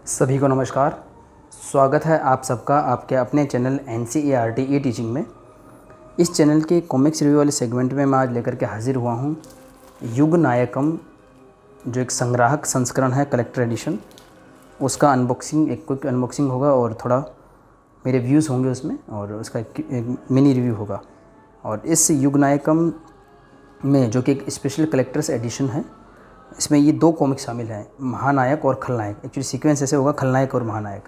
सभी को नमस्कार। स्वागत है आप सबका आपके अपने चैनल NCERT ई टीचिंग में। इस चैनल के कॉमिक्स रिव्यू वाले सेगमेंट में मैं आज लेकर के हाजिर हुआ हूँ युग नायकम, जो एक संग्राहक संस्करण है, कलेक्टर एडिशन। उसका अनबॉक्सिंग, एक क्विक अनबॉक्सिंग होगा और थोड़ा मेरे व्यूज़ होंगे उसमें, और उसका एक मिनी रिव्यू होगा। और इस युग नायकम में, जो कि एक स्पेशल कलेक्टर्स एडिशन है, इसमें ये दो कॉमिक्स शामिल हैं, महानायक और खलनायक। एक्चुअली सीक्वेंस ऐसे होगा, खलनायक और महानायक।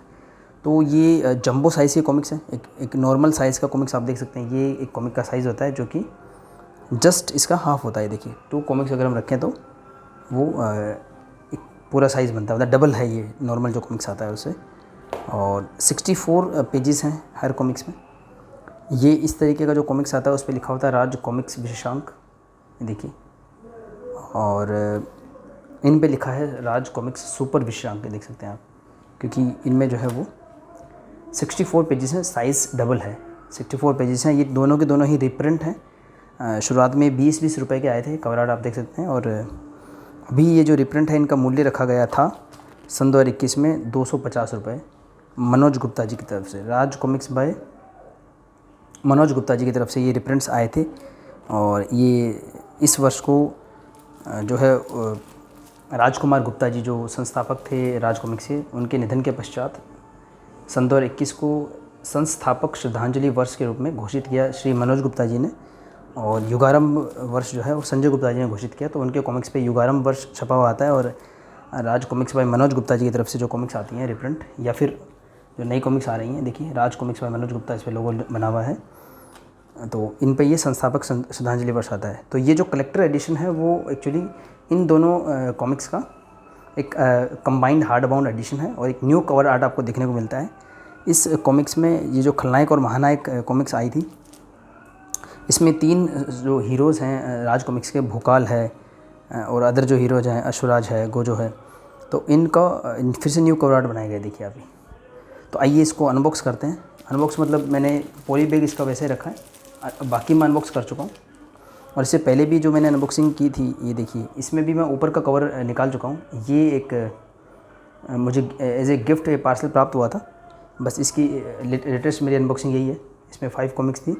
तो ये जंबो साइज़ के कॉमिक्स हैं। एक नॉर्मल साइज़ का कॉमिक्स आप देख सकते हैं, ये एक कॉमिक का साइज़ होता है जो कि जस्ट इसका हाफ होता है। देखिए, टू कॉमिक्स अगर हम रखें तो वो एक पूरा साइज़ बनता है, मतलब डबल है ये नॉर्मल जो कॉमिक्स आता है उससे। और 64 पेजेस हैं हर कॉमिक्स में। ये इस तरीके का जो कॉमिक्स आता है उस पर लिखा होता है राज कॉमिक्स विशेषांक, देखिए। और इन पे लिखा है राज कॉमिक्स सुपर विशेषांक, देख सकते हैं आप, क्योंकि इनमें जो है वो 64 पेजेस हैं, साइज़ डबल है। 64 पेजेस हैं, ये दोनों के दोनों ही रिप्रिंट हैं। शुरुआत में 20-20 रुपये के आए थे कवर आर्ट, आप देख सकते हैं। और अभी ये जो रिप्रिंट है, इनका मूल्य रखा गया था सन 2021 में 250 रुपये, मनोज गुप्ता जी की तरफ से। राज कॉमिक्स बाय मनोज गुप्ता जी की तरफ से ये रिप्रिंट्स आए थे। और ये इस वर्ष को जो है राजकुमार गुप्ता जी, जो संस्थापक थे राज कॉमिक्स के, उनके निधन के पश्चात सन 2021 को संस्थापक श्रद्धांजलि वर्ष के रूप में घोषित किया श्री मनोज गुप्ता जी ने। और युगारंभ वर्ष जो है वो संजय गुप्ता जी ने घोषित किया। तो उनके कॉमिक्स पे युगारंभ वर्ष छपा हुआ आता है। और राज कॉमिक्स बाय मनोज गुप्ता जी की तरफ से जो कॉमिक्स आती हैं रिप्रिंट, या फिर जो नई कॉमिक्स आ रही हैं, देखिए राज कॉमिक्स बाय मनोज गुप्ता, इस पर लोगो बना हुआ है। तो इन पे ये संस्थापक श्रद्धांजलि वर्ष आता है। तो ये जो कलेक्टर एडिशन है वो एक्चुअली इन दोनों कॉमिक्स का एक कंबाइंड हार्ड बाउंड एडिशन है। और एक न्यू कवर आर्ट आपको देखने को मिलता है इस कॉमिक्स में। ये जो खलनायक और महानायक कॉमिक्स आई थी, इसमें 3 जो हीरोज़ हैं राज कॉमिक्स के, भूकाल है और अदर जो हीरोज़ हैं, अश्वराज है, गोजो है, तो इनका फिर से न्यू कवर आर्ट बनाया गया, देखिए अभी। तो आइए इसको अनबॉक्स करते हैं। अनबॉक्स मतलब मैंने पॉली बैग इसका वैसे रखा है, बाकी मैं अनबॉक्स कर चुका हूँ। और इससे पहले भी जो मैंने अनबॉक्सिंग की थी, ये देखिए, इसमें भी मैं ऊपर का कवर निकाल चुका हूँ। ये एक मुझे एज ए गिफ्ट पार्सल प्राप्त हुआ था। बस इसकी लेटेस्ट मेरी अनबॉक्सिंग यही है। इसमें 5 कॉमिक्स थी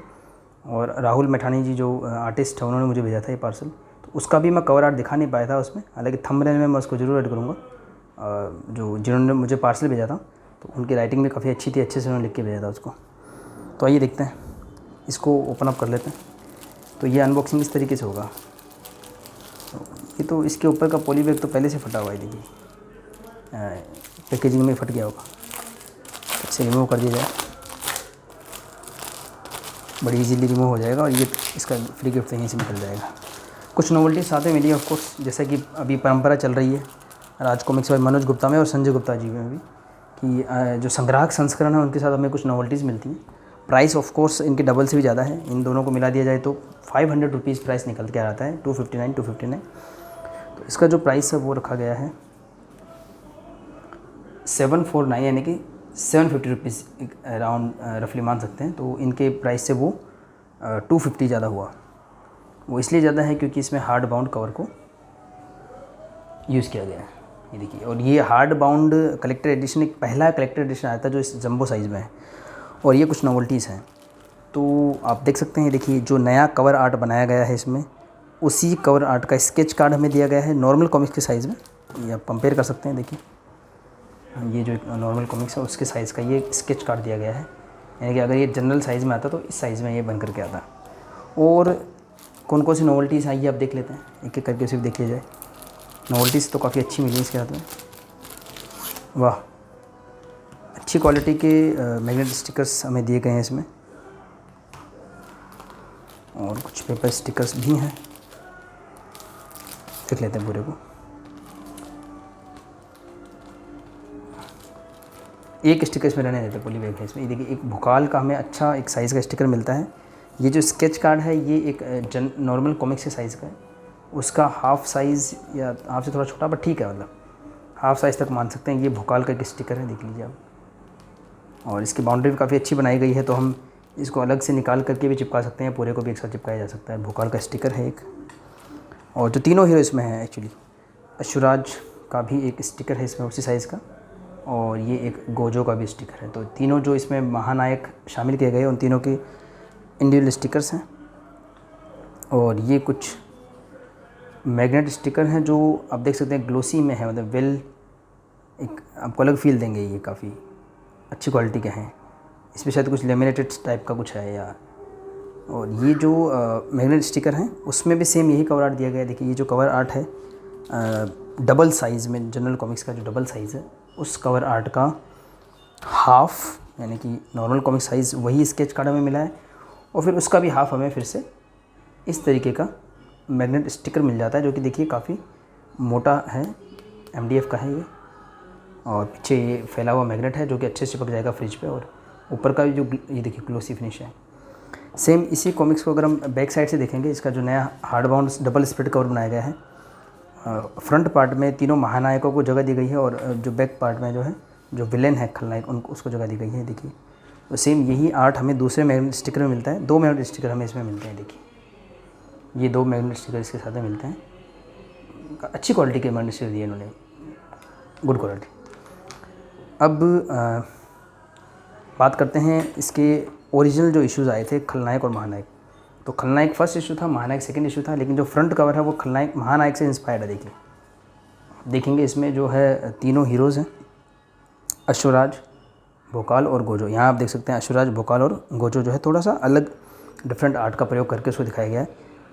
और राहुल मैठानी जी जो आर्टिस्ट है, उन्होंने मुझे भेजा था ये पार्सल। तो उसका भी मैं कवर आर्ट दिखा नहीं पाया था उसमें, हालांकि थंबनेल में मैं उसको ज़रूर ऐड करूँगा। जो जिन्होंने मुझे पार्सल भेजा था, तो उनकी राइटिंग भी काफ़ी अच्छी थी, अच्छे से उन्होंने लिख के भेजा था उसको। तो आइए देखते हैं, इसको ओपन अप कर लेते हैं। तो ये अनबॉक्सिंग इस तरीके से होगा। तो ये तो इसके ऊपर का पॉली बैग तो पहले से फटा हुआ है, देखिए पैकेजिंग में फट गया होगा। इसे रिमूव कर दिया जाए, बड़ी इजीली रिमूव हो जाएगा। और ये इसका फ्री गिफ्ट यहीं से निकल जाएगा। कुछ नोवेल्टी साथ में मिली ऑफ कोर्स, जैसे कि अभी परंपरा चल रही है राज कॉमिक्स बाय मनोज गुप्ता में और संजय गुप्ता जी में भी, कि जो संग्राहक संस्करण है उनके साथ हमें कुछ नोवेल्टीज़ मिलती हैं। प्राइस ऑफ कोर्स इनके डबल से भी ज़्यादा है। इन दोनों को मिला दिया जाए तो 500 रुपीज़ प्राइस निकल के आता है, 259। तो इसका जो प्राइस है वो रखा गया है 749, यानी कि 750 रुपीज़ अराउंड रफली मान सकते हैं। तो इनके प्राइस से वो 250 ज़्यादा हुआ। वो इसलिए ज़्यादा है क्योंकि इसमें हार्ड बाउंड कवर को यूज़ किया गया है, ये देखिए। और ये हार्ड बाउंड कलेक्टर एडिशन एक पहला कलेक्टर एडिशन आया था जो इस जंबो साइज़ में है। और ये कुछ नोवेल्टीज़ हैं, तो आप देख सकते हैं। देखिए, जो नया कवर आर्ट बनाया गया है इसमें, उसी कवर आर्ट का स्केच कार्ड हमें दिया गया है नॉर्मल कॉमिक्स के साइज़ में। ये आप कंपेयर कर सकते हैं। देखिए, ये जो नॉर्मल कॉमिक्स है उसके साइज़ का ये स्केच कार्ड दिया गया है, यानी कि अगर ये जनरल साइज़ में आता तो इस साइज़ में ये बन करके आता। और कौन कौन सी नोवेल्टीज़ आई है आप देख लेते हैं, एक एक करके सिर्फ देख लिया जाए। नोवेल्टीज़ तो काफ़ी अच्छी मिली इसके हाथ में, वाह। अच्छी क्वालिटी के मैग्नेट स्टिकर्स हमें दिए गए हैं इसमें, और कुछ पेपर स्टिकर्स भी हैं, देख लेते हैं पूरे को। एक स्टिकर इसमें रहने देते, पॉली बैग है इसमें। ये देखिए, एक भूकाल का हमें अच्छा एक साइज़ का स्टिकर मिलता है। ये जो स्केच कार्ड है ये एक नॉर्मल कॉमिक्स के साइज़ का है, उसका हाफ साइज़ या हाफ से थोड़ा छोटा, बट ठीक है, मतलब हाफ साइज़ तक मान सकते हैं। ये भूकाल का एक स्टिकर है, देख लीजिए आप। और इसकी बाउंड्री भी काफ़ी अच्छी बनाई गई है, तो हम इसको अलग से निकाल करके भी चिपका सकते हैं, पूरे को भी एक साथ चिपकाया जा सकता है। भोकाल का स्टिकर है एक। और जो तीनों हीरो इसमें हैं, एक्चुअली अश्वराज का भी एक स्टिकर है इसमें उसी साइज़ का, और ये एक गोजो का भी स्टिकर है। तो तीनों जो इसमें महानायक शामिल किए गए उन तीनों के इंडिविजुअल स्टिकर्स हैं। और ये कुछ मैग्नेट स्टिकर हैं जो आप देख सकते हैं ग्लोसी में है, मतलब वेल एक आपको अलग फील देंगे। ये काफ़ी अच्छी क्वालिटी के हैं। इसमें शायद कुछ लेमिनेटेड टाइप का कुछ है या। और ये जो मैग्नेट स्टिकर हैं उसमें भी सेम यही कवर आर्ट दिया गया है। देखिए ये जो कवर आर्ट है डबल साइज़ में, जनरल कॉमिक्स का जो डबल साइज़ है उस कवर आर्ट का हाफ़, यानी कि नॉर्मल कॉमिक साइज़ वही स्केच कार्ड में मिला है, और फिर उसका भी हाफ़ हमें फिर से इस तरीके का मैग्नेट स्टिकर मिल जाता है, जो कि देखिए काफ़ी मोटा है, MDF का है ये। और पीछे ये फैला हुआ मैग्नेट है जो कि अच्छे से चिपक जाएगा फ्रिज पे। और ऊपर का भी जो ये देखिए ग्लोसी फिनिश है। सेम इसी कॉमिक्स को अगर हम बैक साइड से देखेंगे, इसका जो नया hard bound double spread cover बनाया गया है, फ्रंट पार्ट में तीनों महानायकों को जगह दी गई है, और जो बैक पार्ट में जो है जो विलेन है खलनायक उनको उसको जगह दी गई है। देखिए तो सेम यही आर्ट हमें दूसरे मैग्नेट स्टिकर में मिलता है। 2 मैग्नेट स्टिकर हमें इसमें मिलते हैं। देखिए ये 2 मैग्नेट स्टिकर इसके साथ में मिलते हैं। अच्छी क्वालिटी के मैग्नेट स्टिकर दिए इन्होंने, गुड क्वालिटी। अब बात करते हैं इसके ओरिजिनल जो इश्यूज़ आए थे खलनायक और महानायक। तो खलनायक फर्स्ट इशू था, महानायक सेकंड इशू था, लेकिन जो फ्रंट कवर है वो खलनायक महानायक से इंस्पायर्ड है। देखिए देखेंगे इसमें जो है तीनों हीरोज़ हैं, अश्वराज, भोकाल और गोजो। यहाँ आप देख सकते हैं अश्वराज, भोकाल और गोजो जो है थोड़ा सा अलग डिफरेंट आर्ट का प्रयोग करके उसको दिखाया गया है।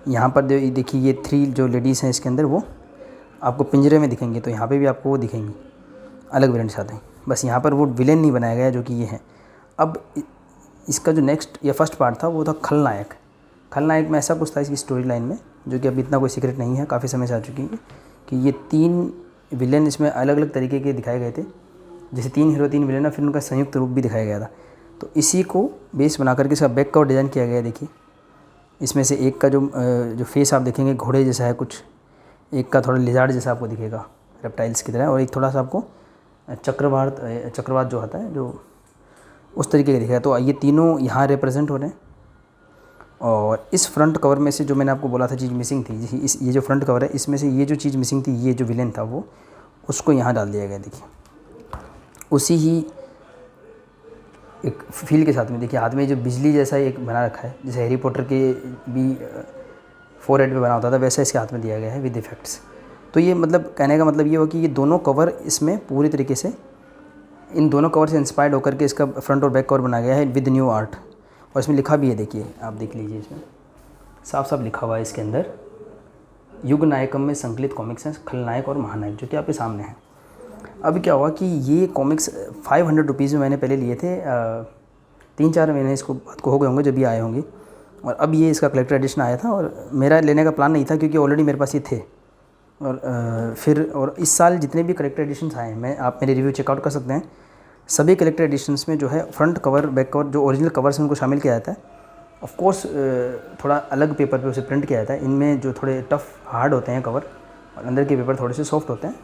यहाँ पर देखिए ये 3 जो लेडीज़ हैं इसके अंदर वो आपको पिंजरे में दिखेंगी, तो यहाँ पे भी आपको वो दिखेंगी, अलग वेरिएंट्स आते हैं। बस यहाँ पर वो विलेन नहीं बनाया गया जो कि ये है। अब इसका जो नेक्स्ट या फर्स्ट पार्ट था वो था खलनायक। खलनायक में ऐसा कुछ था इसकी स्टोरी लाइन में, जो कि अभी इतना कोई सीक्रेट नहीं है, काफ़ी समय से आ चुकी है, कि ये 3 विलेन इसमें अलग अलग तरीके के दिखाए गए थे। जैसे 3 हीरो 3 विलेन, फिर उनका संयुक्त रूप भी दिखाया गया था। तो इसी को बेस बना करके इसका बैक कवर डिज़ाइन किया गया है। देखिए इसमें से एक का जो फेस आप देखेंगे घोड़े जैसा है कुछ, एक का थोड़ा लिजार्ड जैसा आपको दिखेगा रेप्टाइल्स की तरह, और एक थोड़ा सा आपको चक्रवात जो आता है जो उस तरीके का दिखा है। तो ये तीनों यहाँ रिप्रेजेंट हो रहे हैं। और इस फ्रंट कवर में से जो मैंने आपको बोला था चीज़ मिसिंग थी, ये जो फ्रंट कवर है इसमें से ये जो चीज़ मिसिंग थी, ये जो विलेन था वो उसको यहाँ डाल दिया गया। देखिए उसी ही एक फील के साथ में देखिए हाथ में जो बिजली जैसा एक बना रखा है, जैसे हैरी पॉटर के भी फोरहेड पे बना होता था, वैसा इसके हाथ में दिया गया है विद इफेक्ट्स। तो ये मतलब कहने का मतलब ये हुआ कि ये दोनों कवर इसमें पूरी तरीके से इन दोनों कवर से इंस्पायर्ड होकर के इसका फ्रंट और बैक कवर बनाया गया है विद न्यू आर्ट। और इसमें लिखा भी है, देखिए आप देख लीजिए, इसमें साफ साफ लिखा हुआ है इसके अंदर, युग नायकम में संकलित कॉमिक्स हैं खलनायक और महानायक, जो कि आपके सामने हैं। अभी क्या हुआ कि ये कॉमिक्स 500 रुपीज़ में मैंने पहले लिए थे, 3-4 महीने इसको बात को हो गए होंगे जब ये आए होंगे। और अब ये इसका कलेक्टर एडिशन आया था, और मेरा लेने का प्लान नहीं था क्योंकि ऑलरेडी मेरे पास ये थे। और इस साल जितने भी कलेक्टर एडिशंस आए हैं, आप मेरे रिव्यू चेकआउट कर सकते हैं, सभी कलेक्टर एडिशंस में जो है फ्रंट कवर बैक कवर जो ओरिजिनल कवर्स हैं उनको शामिल किया जाता है। ऑफ कोर्स थोड़ा अलग पेपर पे उसे प्रिंट किया जाता है। इनमें जो थोड़े टफ़ हार्ड होते हैं कवर, और अंदर के पेपर थोड़े से सॉफ्ट होते हैं।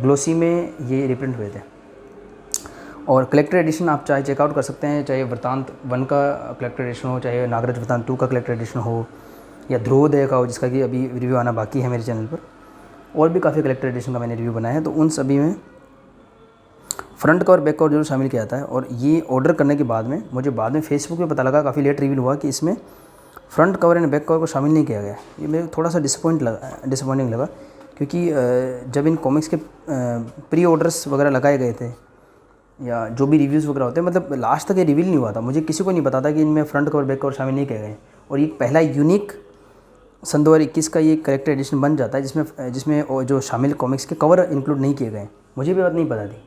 ग्लोसी में ये रिप्रिंट हुए थे। और कलेक्टर एडिशन आप चाहे चेकआउट कर सकते हैं, चाहे वृतांत 1 का कलेक्टर एडिशन हो, चाहे नागराज वृतांत 2 का कलेक्टर एडिशन हो, या ध्रुवोदय का हो, जिसका कि अभी रिव्यू आना बाकी है मेरे चैनल पर। और भी काफ़ी कलेक्टर एडिशन का मैंने रिव्यू बनाया है, तो उन सभी में फ्रंट कवर बैक कवर जरूर शामिल किया जाता है। और ये ऑर्डर करने के बाद में मुझे बाद में फेसबुक पे पता लगा, काफ़ी लेट रिवील हुआ कि इसमें front cover and back cover को शामिल नहीं किया गया। ये मेरे थोड़ा सा डिसअपॉइंटिंग लगा, क्योंकि जब इन कॉमिक्स के प्री ऑर्डर्स वगैरह लगाए गए थे, या जो भी रिव्यूज़ वगैरह होते हैं, मतलब लास्ट तक ये रिवील नहीं हुआ था, मुझे किसी को नहीं पता था कि इनमें फ्रंट कवर बैक कवर शामिल नहीं किए गए। और ये पहला यूनिक सन 2021 का ये कलेक्टर एडिशन बन जाता है जिसमें जो शामिल कॉमिक्स के कवर इंक्लूड नहीं किए गए। मुझे भी बात नहीं पता थी,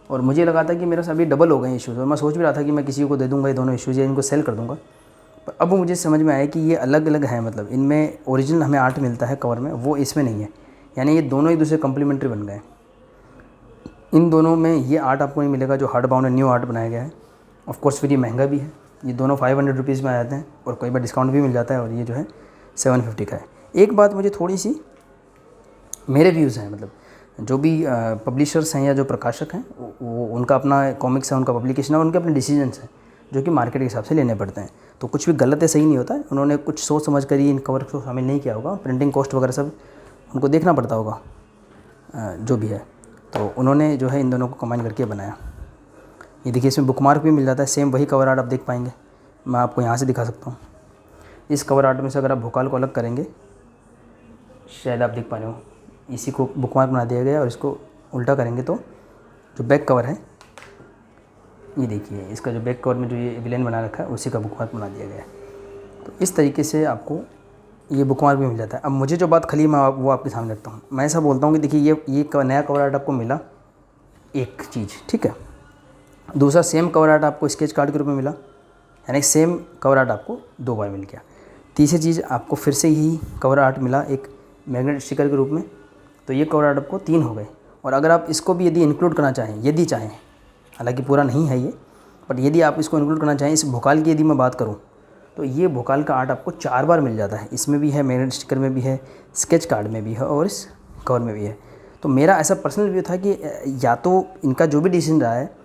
और मुझे लगा था कि मेरे साथ अभी डबल हो गए इश्यूज़, और मैं सोच भी रहा था कि मैं किसी को दे दूँगा ये दोनों इश्यूज़, या इनको सेल कर दूँगा। पर अब मुझे समझ में आया कि ये अलग अलग हैं, मतलब इनमें ओरिजिनल हमें आर्ट मिलता है कवर में, वो इसमें नहीं है। यानी ये दोनों एक दूसरे कम्प्लीमेंट्री बन गए। इन दोनों में ये आर्ट आपको नहीं मिलेगा जो हार्ड बाउंड न्यू आर्ट बनाया गया है। ऑफ कोर्स फिर ये महंगा भी है, ये दोनों 500 रुपीज़ में आ जाते हैं, और कई बार डिस्काउंट भी मिल जाता है, और ये जो है 750 का है। एक बात मुझे थोड़ी सी मेरे व्यूज़ हैं, मतलब जो भी पब्लिशर्स हैं या जो प्रकाशक हैं, वो उनका अपना कॉमिक्स है, उनका पब्लिकेशन है, उनके अपने डिसीजंस हैं जो कि मार्केट के हिसाब से लेने पड़ते हैं। तो कुछ भी गलत है, सही नहीं होता है। उन्होंने कुछ सोच समझ कर ही इन कवर को शामिल नहीं किया होगा, प्रिंटिंग कॉस्ट वगैरह सब उनको देखना पड़ता होगा, जो भी है। तो उन्होंने जो है इन दोनों को कंबाइन करके बनाया। ये देखिए इसमें बुकमार्क भी मिल जाता है, सेम वही कवर आर्ट आप देख पाएंगे। मैं आपको यहाँ से दिखा सकता हूँ। इस कवर आर्ट में से अगर आप भोकाल को अलग करेंगे, शायद आप देख पा रहे हो, इसी को बुकमार्क बना दिया गया और इसको उल्टा करेंगे तो जो बैक कवर है, ये देखिए इसका जो बैक कवर में जो ये विलेन बना रखा है उसी का बुकमार्क बना दिया गया है। तो इस तरीके से आपको ये बुकमार्क भी मिल जाता है। अब मुझे जो बात खली मैं वो आपके सामने रखता हूँ। मैं ऐसा बोलता हूँ कि देखिए ये नया कवर आर्ट आपको मिला एक चीज़, ठीक है। दूसरा सेम कवर आर्ट आपको स्केच कार्ड के रूप में मिला, यानी सेम कवर आर्ट आपको 2 बार मिल गया। तीसरी चीज़ आपको फिर से ही कवर आर्ट मिला एक मैग्नेट स्टिकर के रूप में, तो ये कवर आर्ट आपको 3 हो गए। और अगर आप इसको भी यदि इंक्लूड करना चाहें, यदि चाहें, हालांकि पूरा नहीं है ये, बट यदि आप इसको इंक्लूड करना चाहें, इस भोकाल की यदि मैं बात करूं, तो ये भोकाल का आर्ट आपको 4 बार मिल जाता है। इसमें भी है, मैग्नेट स्टिकर में भी है, स्केच कार्ड में भी है और इस कवर में भी है। तो मेरा ऐसा पर्सनल व्यू था कि या तो इनका जो भी डिसीजन रहा है,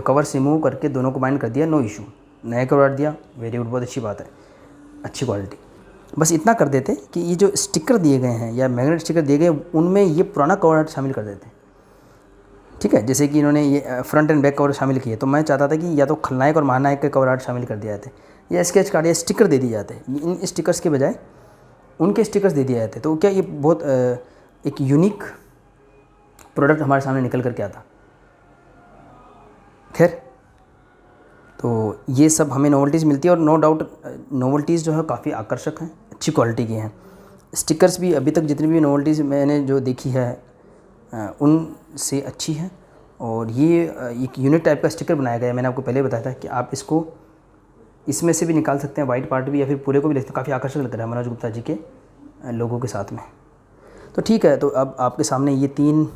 कवर से रिमूव करके दोनों को बाइंड कर दिया, नो इशू, नया कवर आर्ट दिया, वेरी गुड, बहुत अच्छी बात है, अच्छी क्वालिटी। बस इतना कर देते कि ये जो स्टिकर दिए गए हैं या मैग्नेट स्टिकर दिए गए, उनमें ये पुराना कवर आर्ट शामिल कर देते, ठीक है। जैसे कि इन्होंने ये फ्रंट एंड बैक कवर शामिल किए, तो मैं चाहता था कि या तो खलनायक और महानायक के कवर आर्ट शामिल कर दिए जाते, या स्केच कार्ड या स्टिकर दे दिए जाते। इन स्टिकर्स के बजाय उनके स्टिकर्स दे दिए जाते, तो क्या ये बहुत एक यूनिक प्रोडक्ट हमारे सामने निकल कर के आता। खैर, तो ये सब हमें नोवेल्टीज़ मिलती है और नो डाउट नोवेल्टीज़ जो है काफ़ी आकर्षक हैं, अच्छी क्वालिटी की हैं। स्टिकर्स भी अभी तक जितनी भी नोवेल्टीज़ मैंने जो देखी है उनसे अच्छी है। और ये एक यूनिक टाइप का स्टिकर बनाया गया है। मैंने आपको पहले बताया था कि आप इसको इसमें से भी निकाल सकते हैं, वाइट पार्ट भी, या फिर पूरे को भी लिखते हैं। काफ़ी आकर्षक लग रहा है मनोज गुप्ता जी के लोगों के साथ में। तो ठीक है, तो अब आपके सामने ये 3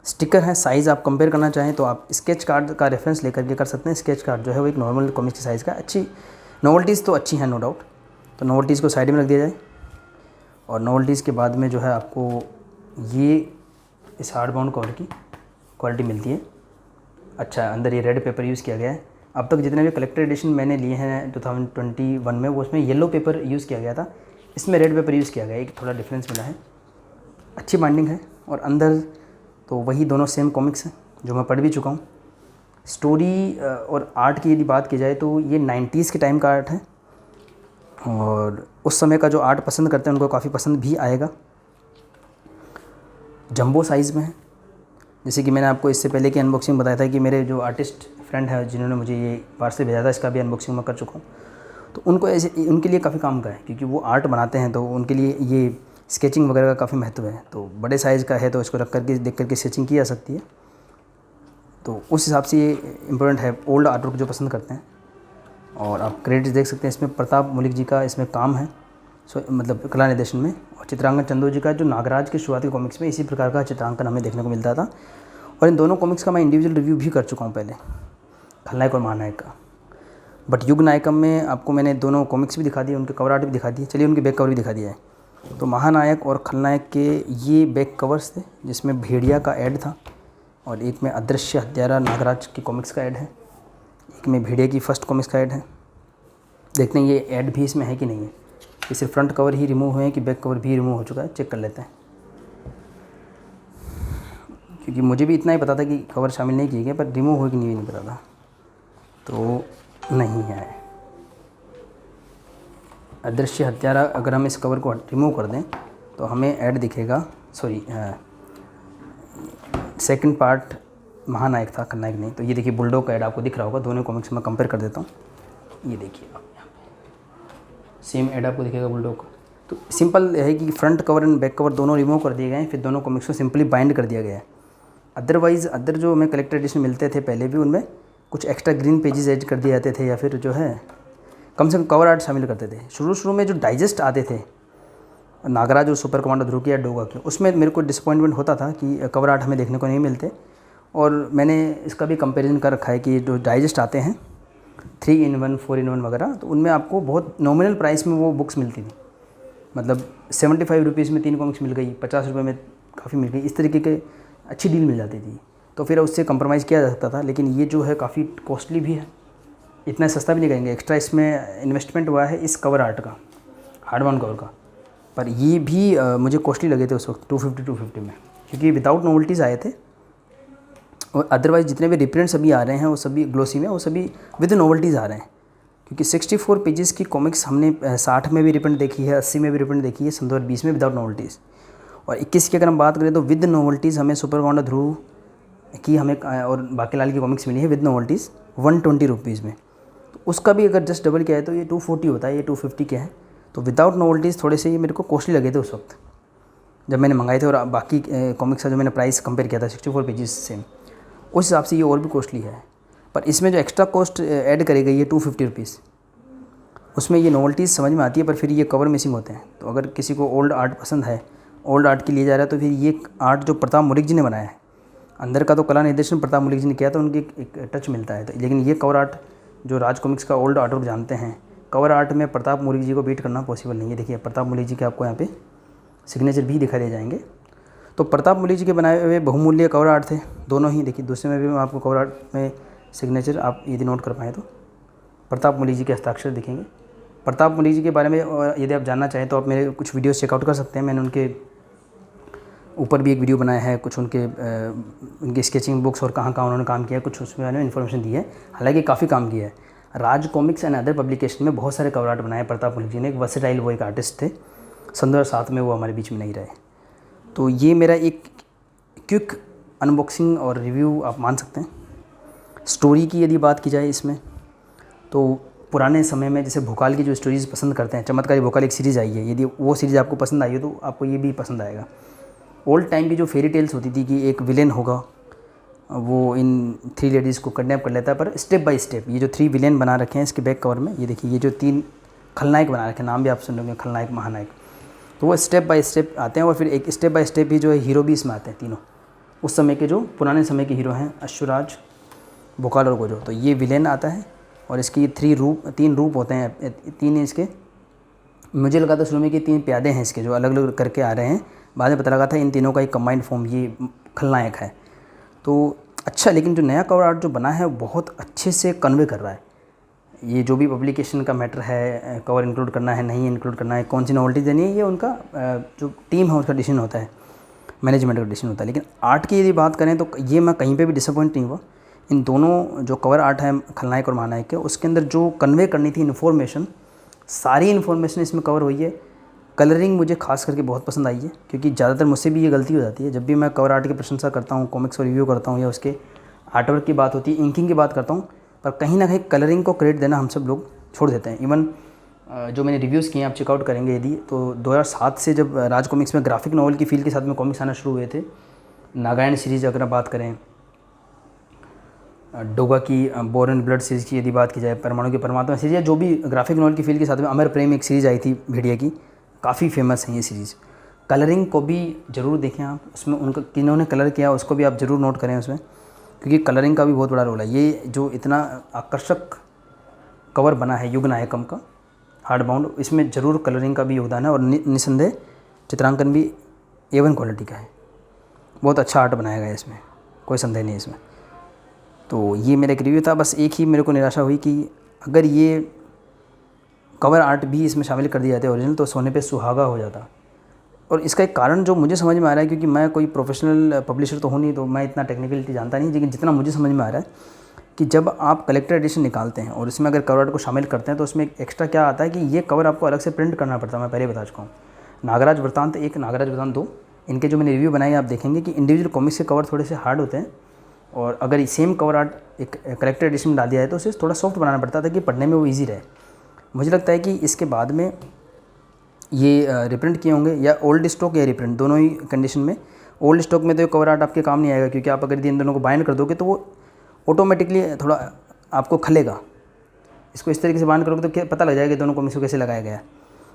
स्टिकर हैं। साइज़ आप कंपेयर करना चाहें तो आप स्केच कार्ड का रेफरेंस लेकर के कर सकते हैं। स्केच कार्ड जो है वो एक नॉर्मल कॉमिक्स की साइज़ का, अच्छी नोवेल्टीज़ तो अच्छी हैं नो डाउट। तो नोवेल्टीज़ को साइड में रख दिया जाए और नोवेल्टीज़ के बाद में जो है आपको ये इस हार्ड बाउंड कवर की क्वालिटी मिलती है। अच्छा, अंदर ये रेड पेपर यूज़ किया गया है। अब तक जितने भी कलेक्टर एडिशन मैंने लिए हैं 2021 में, वो उसमें येलो पेपर यूज़ किया गया था, इसमें रेड पेपर यूज़ किया गया है। एक थोड़ा डिफरेंस मिला है। अच्छी बाइंडिंग है और अंदर तो वही दोनों सेम कॉमिक्स हैं जो मैं पढ़ भी चुका हूँ। स्टोरी और आर्ट की यदि बात की जाए तो ये 90s के टाइम का आर्ट है और उस समय का जो आर्ट पसंद करते हैं उनको काफ़ी पसंद भी आएगा। जंबो साइज़ में है, जैसे कि मैंने आपको इससे पहले की अनबॉक्सिंग बताया था कि मेरे जो आर्टिस्ट फ्रेंड है जिन्होंने मुझे ये पार्सल भेजा था, इसका भी अनबॉक्सिंग मैं कर चुका हूँ। तो उनको ऐसे उनके लिए काफ़ी काम का है, क्योंकि वो आर्ट बनाते हैं तो उनके लिए ये स्केचिंग वगैरह का काफ़ी महत्व है। तो बड़े साइज़ का है तो इसको रख करके देख करके स्केचिंग की जा सकती है। तो उस हिसाब से ये इम्पोर्टेंट है ओल्ड आर्ट वर्क जो पसंद करते हैं। और आप क्रेडिट्स देख सकते हैं, इसमें प्रताप मलिक जी का इसमें काम है, मतलब कला निर्देशन में, और चित्रांकन चंदू जी का जो नागराज के शुरुआती कॉमिक्स में इसी प्रकार का चित्रांकन हमें देखने को मिलता था। और इन दोनों कॉमिक्स का मैं इंडिविजुअल रिव्यू भी कर चुका हूँ पहले, खलनायक और महानायक का। बट युग नायकम में आपको मैंने दोनों कॉमिक्स भी दिखा दिए, उनके कवर आर्ट भी दिखा दिए। चलिए उनके बैक कवर भी दिखा दिया है। तो महानायक और खलनायक के ये बैक कवर्स थे, जिसमें भेड़िया का ऐड था और एक में अदृश्य हत्यारा नागराज की कॉमिक्स का ऐड है, एक में भेड़िया की फर्स्ट कॉमिक्स का ऐड है। देखते हैं ये ऐड भी इसमें है कि नहीं है, कि सिर्फ फ्रंट कवर ही रिमूव हुए हैं कि बैक कवर भी रिमूव हो चुका है, चेक कर लेते हैं। क्योंकि मुझे भी इतना ही पता था कि कवर शामिल नहीं किए गए, पर रिमूव हो कि नहीं पता था। तो नहीं है अदृश्य हत्यारा। अगर हम इस कवर को रिमूव कर दें तो हमें ऐड दिखेगा, सॉरी सेकंड पार्ट महानायक था, खलनायक नहीं। तो ये देखिए बुलडॉग का ऐड आपको दिख रहा होगा। दोनों कॉमिक्स में कंपेयर कर देता हूँ, ये देखिए आप यहाँ पे सेम ऐड आपको दिखेगा बुलडॉग का। तो सिंपल है कि front cover and back cover दोनों रिमूव कर दिए गए हैं, फिर दोनों कॉमिक्स को सिंपली बाइंड कर दिया गया है। अदरवाइज़ अदर जो हमें कलेक्टर एडिशन मिलते थे पहले भी, उनमें कुछ एक्स्ट्रा ग्रीन पेजेस ऐड कर दिए जाते थे, या फिर जो है कम से कम कवर आर्ट शामिल करते थे। शुरू में जो डाइजेस्ट आते थे नागराज और सुपर कमांडो ध्रुव की या डोगा के, उसमें मेरे को डिसअपॉइंटमेंट होता था कि कवर आर्ट हमें देखने को नहीं मिलते। और मैंने इसका भी कंपैरिजन कर रखा है कि जो डाइजेस्ट आते हैं 3-in-1 4-in-1 वगैरह, तो उनमें आपको बहुत नॉमिनल प्राइस में वो बुक्स मिलती थी। मतलब 75 रुपीज़ में 3 कॉमिक्स मिल गई, 50 रुपये में काफ़ी मिल गई, इस तरीके के अच्छी डील मिल जाती थी। तो फिर उससे कंप्रोमाइज़ किया जा सकता था। लेकिन ये जो है काफ़ी कॉस्टली भी है, इतना सस्ता भी नहीं कहेंगे। एक्स्ट्रा इसमें इन्वेस्टमेंट हुआ है इस कवर आर्ट का, हार्ड बाउंड कवर का, पर ये भी मुझे कॉस्टली लगे थे उस वक्त 250 में, क्योंकि विदाउट नोवेल्टीज़ आए थे, और अदरवाइज़ जितने भी रिप्रिंट्स अभी आ रहे हैं वो सभी ग्लोसी में, वो सभी विद नोवेल्टीज़ आ रहे हैं। क्योंकि 64 पेजेस की कॉमिक्स हमने 60 में भी रिप्रिंट देखी है, 80 में भी रिप्रिंट देखी है, सन 2020 में विदाउट नोवेल्टीज़। और 21 की अगर हम बात करें तो विद नोवेल्टीज़ हमें सुपर वांडा ध्रुव की हमें और बाकीलाल की कॉमिक्स मिली है विद नोवेल्टीज़ 120 रुपीज़ में। तो उसका भी अगर जस्ट डबल किया है तो ये 240 होता है, ये 250 के है। तो विदाउट नोवेल्टीज़ थोड़े से ये मेरे को कॉस्टली लगे थे उस वक्त जब मैंने मंगाए थे, और बाकी कॉमिक्स का जो मैंने प्राइस कंपेयर किया था 64 पेजेस से, उस हिसाब से ये और भी कॉस्टली है। पर इसमें जो एक्स्ट्रा कॉस्ट ऐड करी गई है 250 रुपीज़, उसमें ये नोवेल्टीज़ समझ में आती है, पर फिर ये कवर मिसिंग होते हैं। तो अगर किसी को ओल्ड आर्ट पसंद है, ओल्ड आर्ट के लिए जा रहा है, तो फिर ये आर्ट जो प्रताप मुलिक जी ने बनाया है, अंदर का तो कला निर्देशन प्रताप मुलिक जी ने किया था, उनकी एक टच मिलता है। तो लेकिन ये कवर आर्ट जो राज कॉमिक्स का ओल्ड आर्ट वर्क जानते हैं, कवर आर्ट में प्रताप मुलिक जी को बीट करना पॉसिबल नहीं है। देखिए प्रताप मुलिक जी के आपको यहाँ पे सिग्नेचर भी दिखा दे जाएंगे। तो प्रताप मुलिक जी के बनाए हुए बहुमूल्य कवर आर्ट थे दोनों ही। देखिए दूसरे में भी मैं आपको कवर आर्ट में सिग्नेचर आप यदि नोट कर पाएँ तो प्रताप मुलिक जी के हस्ताक्षर दिखेंगे। प्रताप मुलिक जी के बारे में यदि आप जानना चाहें तो आप मेरे कुछ वीडियोस चेकआउट कर सकते हैं। मैंने उनके ऊपर भी एक वीडियो बनाया है, कुछ उनके स्केचिंग बुक्स और कहाँ कहाँ उन्होंने काम किया है, कुछ उसमें मैंने इन्फॉर्मेशन दी है। हालांकि काफ़ी काम किया है। राज कॉमिक्स एंड अदर पब्लिकेशन में बहुत सारे कवर आर्ट बनाए प्रताप मुलिक जी ने। एक वर्सेटाइल वो एक आर्टिस्ट थे। सन 2007 में वो हमारे बीच में नहीं रहे। तो ये मेरा एक क्विक अनबॉक्सिंग और रिव्यू आप मान सकते हैं। स्टोरी की यदि बात की जाए इसमें, तो पुराने समय में जैसे भोकाल की जो स्टोरीज़ पसंद करते हैं, चमत्कारी भोकाल एक सीरीज़ आई है, यदि वो सीरीज़ आपको पसंद आई हो तो आपको ये भी पसंद आएगा। ओल्ड टाइम की जो फेरी टेल्स होती थी कि एक विलेन होगा, वो इन 3 लेडीज़ को किडनैप कर लेता है, पर स्टेप बाय स्टेप ये जो 3 विलेन बना रखे हैं इसके बैक कवर में, ये देखिए ये जो 3 खलनायक बना रखे हैं, नाम भी आप सुन लोगे, खलनायक महानायक। तो वो स्टेप बाय स्टेप आते हैं, और फिर एक स्टेप बाय स्टेप ही जो है हीरो भी इसमें आते हैं तीनों। उस समय के जो पुराने समय के हीरो हैं, अश्वराज, भोकाल और गोजो। तो ये विलेन आता है, और इसकी 3 रूप होते हैं, 3 इसके। मुझे लगा था शुरू में कि 3 प्यादे हैं इसके जो अलग अलग करके आ रहे हैं, बाद में पता लगा था इन तीनों का एक कंबाइंड फॉर्म ये खलनायक है। तो अच्छा, लेकिन जो नया कवर आर्ट जो बना है बहुत अच्छे से कन्वे कर रहा है। ये जो भी पब्लिकेशन का मैटर है, कवर इंक्लूड करना है नहीं इंक्लूड करना है, कौन सी नॉवेल्टी देनी है, ये उनका जो टीम है उसका डिसीजन होता है, मैनेजमेंट का डिसीजन होता है। लेकिन आर्ट की यदि बात करें तो ये मैं कहीं पे भी डिसअपॉइंट नहीं हुआ। इन दोनों जो कवर आर्ट है खलनायक और महानायक के, उसके अंदर जो कन्वे करनी थी इन्फॉर्मेशन, सारी इन्फॉर्मेशन इसमें कवर हुई है। कलरिंग मुझे खास करके बहुत पसंद आई है, क्योंकि ज़्यादातर मुझसे भी ये गलती हो जाती है जब भी मैं कवर आर्ट की प्रशंसा करता हूँ, कॉमिक्स का रिव्यू करता हूँ, या उसके आर्टवर्क की बात होती है, इंकिंग की बात करता हूँ, पर कहीं ना कहीं कलरिंग को क्रेडिट देना हम सब लोग छोड़ देते हैं। इवन जो मैंने रिव्यूज़ किए हैं आप चेकआउट करेंगे यदि, तो 2007 से जब राज कॉमिक्स में ग्राफिक नॉवल की फील के साथ में कॉमिक्स आना शुरू हुए थे, नागायण सीरीज़ अगर बात करें, डोगा की बोर एंड ब्लड सीरीज़ की यदि बात की जाए, परमाणु की परमात्मा सीरीज़, या जो भी ग्राफिक नॉवल की फील के साथ में अमर प्रेम एक सीरीज़ आई थी भेड़िया की, काफ़ी फेमस है ये सीरीज़। कलरिंग को भी ज़रूर देखें आप, उसमें उनका किन्होंने कलर किया उसको भी आप ज़रूर नोट करें उसमें, क्योंकि कलरिंग का भी बहुत बड़ा रोल है। ये जो इतना आकर्षक कवर बना है युग नायकम का हार्ड बाउंड, इसमें ज़रूर कलरिंग का भी योगदान है, और निसंदेह चित्रांकन भी A1 क्वालिटी का है। बहुत अच्छा आर्ट बनाया गया है इसमें, कोई संदेह नहीं इसमें। तो ये मेरा एक रिव्यू था। बस एक ही मेरे को निराशा हुई कि अगर ये कवर आर्ट भी इसमें शामिल कर दिए जाते ओरिजिनल, तो सोने पे सुहागा हो जाता। और इसका एक कारण जो मुझे समझ में आ रहा है, क्योंकि मैं कोई प्रोफेशनल पब्लिशर तो हूँ नहीं, तो मैं इतना टेक्निकलिटी जानता नहीं, लेकिन जितना मुझे समझ में आ रहा है कि जब आप कलेक्टर एडिशन निकालते हैं और इसमें अगर कवर आर्ट को शामिल करते हैं, तो उसमें एक एक्स्ट्रा क्या आता है कि ये कवर आपको अलग से प्रिंट करना पड़ता है। मैं पहले बता चुका हूँ। नागराज वृत्तांत 1, नागराज वृत्तांत 2, इनके जो मैंने रिव्यू बनाए आप देखेंगे कि इंडिविजुअल कॉमिक्स के कवर थोड़े से हार्ड होते हैं, और अगर सेम कवर आर्ट एक कलेक्टर एडिशन में डाल दिया है तो उसे थोड़ा सॉफ्ट बनाना पड़ता था कि पढ़ने में वो ईजी रहे। मुझे लगता है कि इसके बाद में ये रिप्रिंट किए होंगे, या ओल्ड स्टॉक या रिप्रिंट, दोनों ही कंडीशन में। ओल्ड स्टॉक में तो ये कवर आर्ट आपके काम नहीं आएगा, क्योंकि आप अगर इन दोनों को बाइंड कर दोगे तो वो ऑटोमेटिकली थोड़ा आपको खलेगा। इसको इस तरीके से बाइंड करोगे तो पता लग जाएगा दोनों को मिसो कैसे लगाया गया है।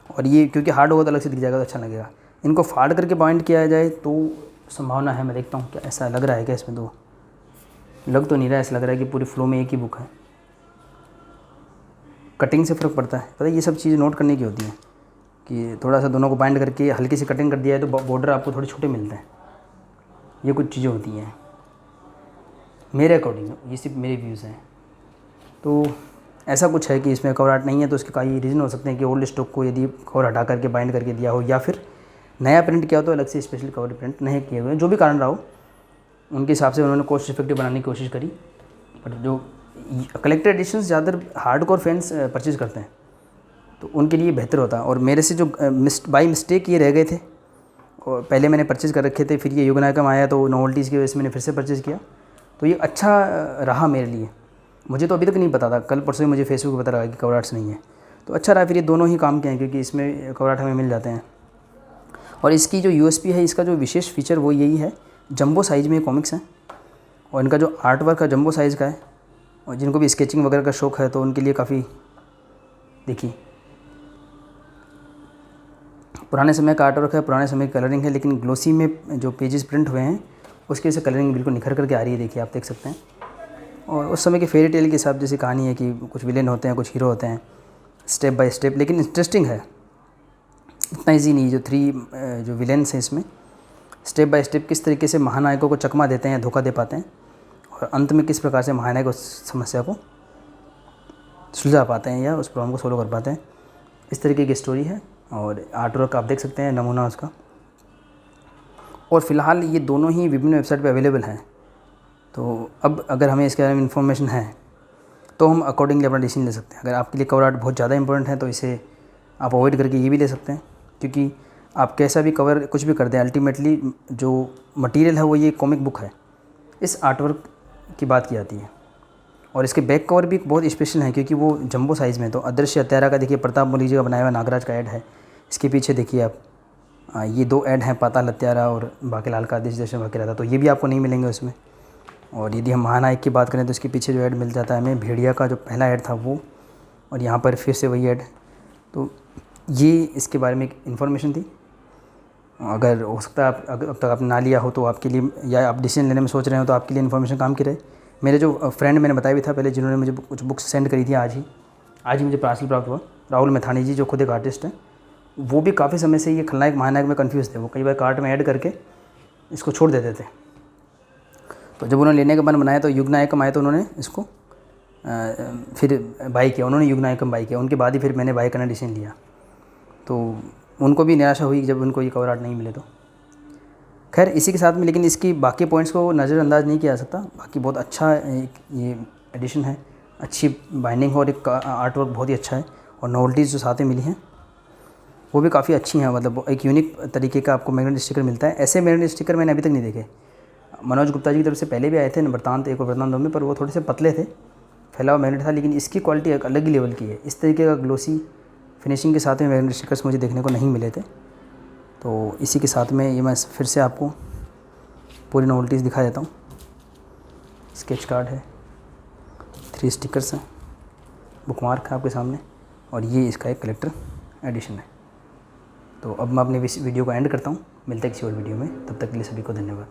और ये क्योंकि हार्ड होगा तो अलग से दिख जाएगा तो अच्छा लगेगा। इनको फाड़ करके बाइंड किया जाए तो संभावना है, मैं देखता हूँ क्या ऐसा लग रहा है क्या इसमें, तो लग तो नहीं रहा है, ऐसा लग रहा है कि पूरी फ्लो में एक ही बुक है। कटिंग से फ़र्क पड़ता है, पता है ये सब चीज़ नोट करने की होती है कि थोड़ा सा दोनों को बाइंड करके हल्की सी कटिंग कर दिया है तो बॉर्डर आपको थोड़े छोटे मिलते हैं। ये कुछ चीज़ें होती हैं मेरे अकॉर्डिंग, ये सिर्फ मेरे व्यूज़ हैं। तो ऐसा कुछ है कि इसमें कवर आर्ट नहीं है, तो उसके कई रीज़न हो सकते हैं कि ओल्ड स्टॉक को यदि कवर हटा करके बाइंड करके दिया हो, या फिर नया प्रिंट किया हो तो अलग से स्पेशल कवर प्रिंट नहीं किए हुए, जो भी कारण रहा हो उनके हिसाब से उन्होंने कॉस्ट इफेक्टिव बनाने की कोशिश करी। बट जो कलेक्टर एडिशंस ज़्यादातर हार्डकोर फैंस परचेज़ करते हैं तो उनके लिए बेहतर होता। और मेरे से जो बाई मिस्टेक ये रह गए थे, और पहले मैंने परचेज़ कर रखे थे, फिर ये युग नायकम आया तो नोवेल्टीज़ की वजह से मैंने फिर से परचेज़ किया, तो ये अच्छा रहा मेरे लिए। मुझे तो अभी तक नहीं पता था, कल परसों ही मुझे फेसबुक पर पता लगा कि कवर आर्ट्स नहीं है, तो अच्छा रहा। फिर ये दोनों ही काम के हैं क्योंकि इसमें कवर आर्ट हमें मिल जाते हैं। और इसकी जो यूएसपी है, इसका जो विशेष फीचर वो यही है, जंबो साइज़ में कॉमिक्स हैं और इनका जो आर्ट वर्क है जंबो साइज़ का है। और जिनको भी स्केचिंग वगैरह का शौक़ है तो उनके लिए काफ़ी, देखिए पुराने समय का आर्ट वर्क है, पुराने समय की कलरिंग है, लेकिन ग्लोसी में जो पेजेस प्रिंट हुए हैं उसकी वजह से कलरिंग बिल्कुल निखर करके आ रही है, देखिए आप देख सकते हैं। और उस समय के फेरी टेल के हिसाब जैसी कहानी है कि कुछ विलेन होते हैं, कुछ हीरो होते हैं, स्टेप बाय स्टेप, लेकिन इंटरेस्टिंग है, इतना ईजी नहीं। जो 3 जो विलेन्स हैं इसमें स्टेप बाय स्टेप किस तरीके से महानायकों को चकमा देते हैं, धोखा दे पाते हैं, और अंत में किस प्रकार से महानायक उस समस्या को सुलझा पाते हैं या उस प्रॉब्लम को सोल्व कर पाते हैं, इस तरीके की स्टोरी है। और आर्ट वर्क आप देख सकते हैं, नमूना उसका। और फ़िलहाल ये दोनों ही विभिन्न वेबसाइट पे अवेलेबल हैं। तो अब अगर हमें इसके बारे में इन्फॉर्मेशन है तो हम अकॉर्डिंगली अपना डिसीजन ले सकते हैं। अगर आपके लिए कवर आर्ट बहुत ज़्यादा इंपॉर्टेंट है तो इसे आप अवॉइड करके ये भी ले सकते हैं, क्योंकि आप कैसा भी कवर कुछ भी कर दें, अल्टीमेटली जो मटेरियल है वो ये कॉमिक बुक है, इस आर्ट वर्क की बात की जाती है। और इसके बैक कवर भी बहुत स्पेशल है क्योंकि वो जंबो साइज़ में। तो अदृश्य हत्यारा का देखिए प्रताप मुखर्जी का बनाया हुआ नागराज का ऐड है, इसके पीछे देखिए आप ये 2 ऐड हैं, पाताल हत्यारा और बाकीलाल का देश देश में बाकी रहता, तो ये भी आपको नहीं मिलेंगे उसमें। और यदि हम महानायक की बात करें तो इसके पीछे जो ऐड मिल जाता है हमें, भेड़िया का जो पहला ऐड था वो, और यहाँ पर फिर से वही ऐड। तो ये इसके बारे में एक इन्फॉर्मेशन थी। अगर हो सकता है आप अब तक आपने ना लिया हो तो आपके लिए, या आप डिसीजन लेने में सोच रहे हो तो आपके लिए इन्फॉर्मेशन काम की रहे। मेरे जो फ्रेंड मैंने बताया भी था पहले, जिन्होंने मुझे कुछ बुक्स सेंड करी थी, आज ही मुझे पार्सल प्राप्त हुआ, राहुल मैथानी जी, जो खुद एक आर्टिस्ट हैं। वो भी काफ़ी समय से ये खलनायक महानायक में कन्फ्यूज़ थे, वो कई बार कार्ट में ऐड करके इसको छोड़ देते थे। तो जब उन्होंने लेने का मन बनाया तो युग नायकम आए तो उन्होंने इसको फिर बाई किया, उन्होंने युग नायकम बाई किया, उनके बाद ही फिर मैंने बाई करना डिसीजन लिया। तो उनको भी निराशा हुई जब उनको ये कवर आर्ट नहीं मिले। तो खैर इसी के साथ में, लेकिन इसकी बाकी पॉइंट्स को नज़रअंदाज नहीं किया जा सकता। बाकी बहुत अच्छा ये एडिशन है, अच्छी बाइंडिंग और एक आर्ट वर्क बहुत ही अच्छा है। और नोवेल्टीज़ जो साथ में मिली हैं वो भी काफ़ी अच्छी हैं, मतलब एक यूनिक तरीके का आपको मैग्नेट स्टिकर मिलता है। ऐसे मैग्नेट स्टिकर मैंने अभी तक नहीं देखे। मनोज गुप्ता जी की तरफ से पहले भी आए थे, वृतांत 1 और वृतांत 2 में, पर वो थोड़े से पतले थे, फैला हुआ मैग्नेट था, लेकिन इसकी क्वालिटी एक अलग ही लेवल की है। इस तरीके का ग्लोसी फिनिशिंग के साथ में मैग्नेट स्टिकर्स मुझे देखने को नहीं मिले थे। तो इसी के साथ में ये मैं फिर से आपको पूरी नोवेल्टीज़ दिखा देता हूँ। स्केच कार्ड है, 3 स्टिकर्स हैं, बुकमार्क है आपके सामने, और ये इसका एक कलेक्टर एडिशन है। तो अब मैं अपने वीडियो को एंड करता हूँ, मिलते हैं किसी और वीडियो में, तब तक के लिए सभी को धन्यवाद।